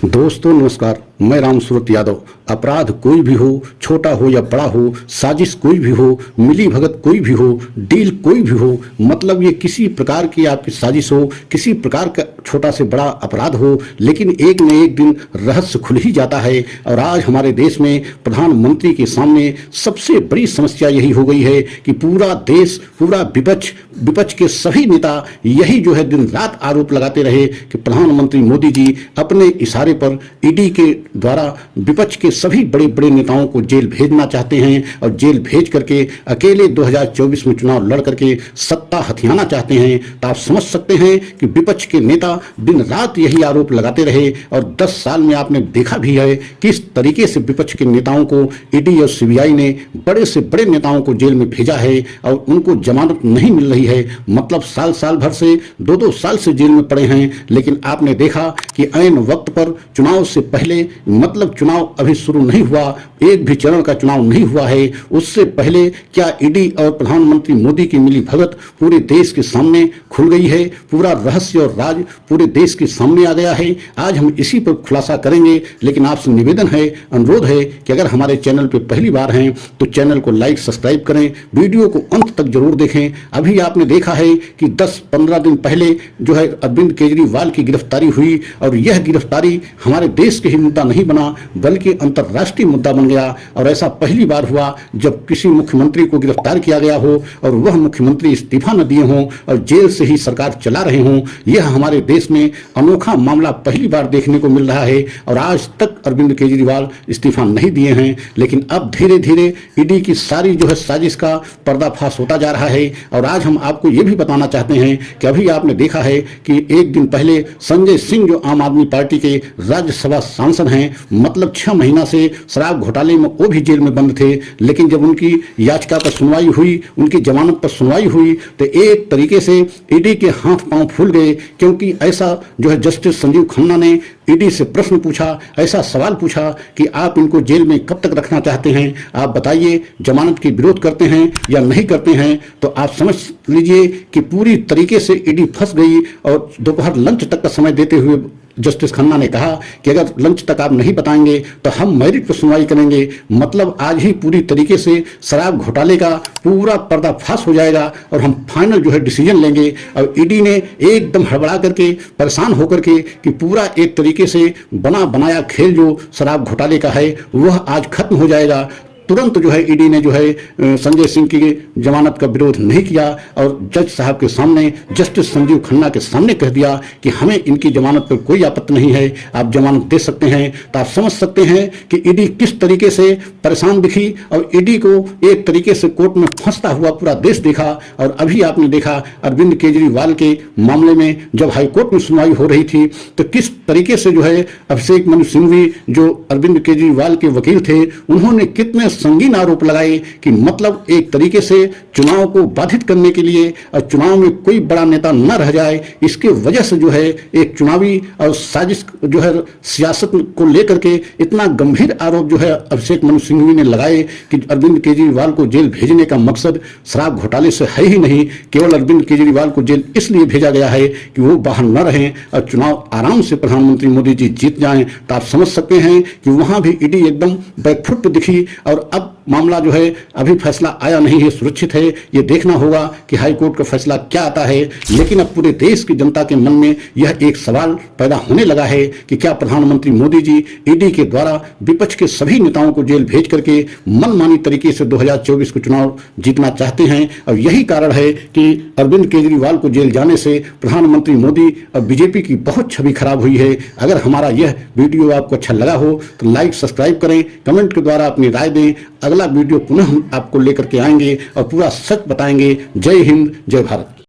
दोस्तों नमस्कार, मैं रामसूरत यादव। अपराध कोई भी हो, छोटा हो या बड़ा हो, साजिश कोई भी हो, मिली भगत कोई भी हो, डील कोई भी हो, मतलब ये किसी प्रकार की आपकी साजिश हो, किसी प्रकार का छोटा से बड़ा अपराध हो, लेकिन एक न एक दिन रहस्य खुल ही जाता है। और आज हमारे देश में प्रधानमंत्री के सामने सबसे बड़ी समस्या यही हो गई है कि पूरा देश, पूरा विपक्ष के सभी नेता यही जो है दिन रात आरोप लगाते रहे कि प्रधानमंत्री मोदी जी अपने इशारे पर ईडी के द्वारा विपक्ष के सभी बड़े बड़े नेताओं को जेल भेजना चाहते हैं और जेल भेज करके अकेले 2024 में चुनाव लड़ करके सत्ता हथियाना चाहते हैं। तो आप समझ सकते हैं कि विपक्ष के नेता दिन रात यही आरोप लगाते रहे और 10 साल में आपने देखा भी है किस तरीके से विपक्ष के नेताओं को ईडी और सीबीआई ने बड़े से बड़े नेताओं को जेल में भेजा है और उनको जमानत नहीं मिल रही है। मतलब साल भर से 2-2 साल से जेल में पड़े हैं। लेकिन आपने देखा कि ऐन वक्त पर चुनाव से पहले, मतलब चुनाव अभी शुरू नहीं हुआ, एक भी चरण का चुनाव नहीं हुआ है, उससे पहले क्या ईडी और प्रधानमंत्री मोदी की मिली भगत पूरे देश के सामने खुल गई है। पूरा रहस्य और राज पूरे देश के सामने आ गया है। आज हम इसी पर खुलासा करेंगे। लेकिन आपसे निवेदन है, अनुरोध है कि अगर हमारे चैनल पर पहली बार हैं तो चैनल को लाइक सब्सक्राइब करें, वीडियो को अंत तक जरूर देखें। अभी आपने देखा है कि 10-15 दिन पहले जो है अरविंद केजरीवाल की गिरफ्तारी हुई और यह गिरफ्तारी हमारे देश के ही मुद्दा नहीं बना बल्कि अंतर्राष्ट्रीय मुद्दा बन गया। और ऐसा पहली बार हुआ जब किसी मुख्यमंत्री को गिरफ्तार किया गया हो और वह मुख्यमंत्री इस्तीफा न दिए हों और जेल से ही सरकार चला रहे हों। यह हमारे देश में अनोखा मामला पहली बार देखने को मिल रहा है और आज तक अरविंद केजरीवाल इस्तीफा नहीं दिए हैं। लेकिन अब धीरे धीरे ईडी की सारी जो है साजिश का पर्दाफाश होता जा रहा है। और आज हम आपको यह भी बताना चाहते हैं कि अभी आपने देखा है कि एक दिन पहले संजय सिंह जो आम आदमी पार्टी के राज्यसभा सांसद हैं, मतलब 6 महीना से शराब घोटाले में वो भी जेल में बंद थे। लेकिन जब उनकी याचिका पर सुनवाई हुई, उनकी जमानत पर सुनवाई हुई तो एक तरीके से ईडी के हाथ पांव फूल गए। क्योंकि ऐसा जो है जस्टिस संजीव खन्ना ने ईडी से प्रश्न पूछा, ऐसा सवाल पूछा कि आप इनको जेल में कब तक रखना चाहते हैं, आप बताइए, जमानत की विरोध करते हैं या नहीं करते हैं। तो आप समझ लीजिए कि पूरी तरीके से ईडी फंस गई। और दोपहर लंच तक का समय देते हुए जस्टिस खन्ना ने कहा कि अगर लंच तक आप नहीं बताएंगे तो हम मेरिट पर सुनवाई करेंगे। मतलब आज ही पूरी तरीके से शराब घोटाले का पूरा पर्दाफाश हो जाएगा और हम फाइनल जो है डिसीजन लेंगे। और ईडी ने एकदम हड़बड़ा करके, परेशान होकर के कि पूरा एक तरीके से बना बनाया खेल जो शराब घोटाले का है वह आज खत्म हो जाएगा। तुरंत जो है ईडी ने जो है संजय सिंह की जमानत का विरोध नहीं किया और जज साहब के सामने, जस्टिस संजीव खन्ना के सामने कह दिया कि हमें इनकी जमानत पर कोई आपत्ति नहीं है, आप जमानत दे सकते हैं। तो आप समझ सकते हैं कि ईडी किस तरीके से परेशान दिखी और ईडी को एक तरीके से कोर्ट में फंसता हुआ पूरा देश देखा। और अभी आपने देखा अरविंद केजरीवाल के मामले में जब हाईकोर्ट में सुनवाई हो रही थी तो किस तरीके से जो है अभिषेक मनु सिंघवी जो अरविंद केजरीवाल के वकील थे, उन्होंने कितने संगीन आरोप लगाए कि मतलब एक तरीके से चुनाव को बाधित करने के लिए और चुनाव में कोई बड़ा नेता न रह जाए, इसके वजह से जो है एक चुनावी और साजिश जो है सियासत को लेकर के इतना गंभीर आरोप जो है अभिषेक मनु सिंघवी ने लगाए कि अरविंद केजरीवाल को जेल भेजने का मकसद शराब घोटाले से है ही नहीं। केवल अरविंद केजरीवाल को जेल इसलिए भेजा गया है कि वो बाहर न रहें और चुनाव आराम से प्रधानमंत्री मोदी जी जीत जाएं। तो आप समझ सकते हैं कि वहां भी ईडी एकदम बैकफुट पे दिखी। और अब मामला जो है अभी फैसला आया नहीं है, सुरक्षित है, ये देखना होगा कि हाईकोर्ट का फैसला क्या आता है। लेकिन अब पूरे देश की जनता के मन में यह एक सवाल पैदा होने लगा है कि क्या प्रधानमंत्री मोदी जी ईडी के द्वारा विपक्ष के सभी नेताओं को जेल भेज करके मनमानी तरीके से 2024 को चुनाव जीतना चाहते हैं। और यही कारण है कि अरविंद केजरीवाल को जेल जाने से प्रधानमंत्री मोदी और बीजेपी की बहुत छवि खराब हुई है। अगर हमारा यह वीडियो आपको अच्छा लगा हो तो लाइक सब्सक्राइब करें, कमेंट के द्वारा अपनी राय दें। अगला वीडियो पुनः हम आपको लेकर के आएंगे और पूरा सच बताएंगे। जय हिंद, जय भारत।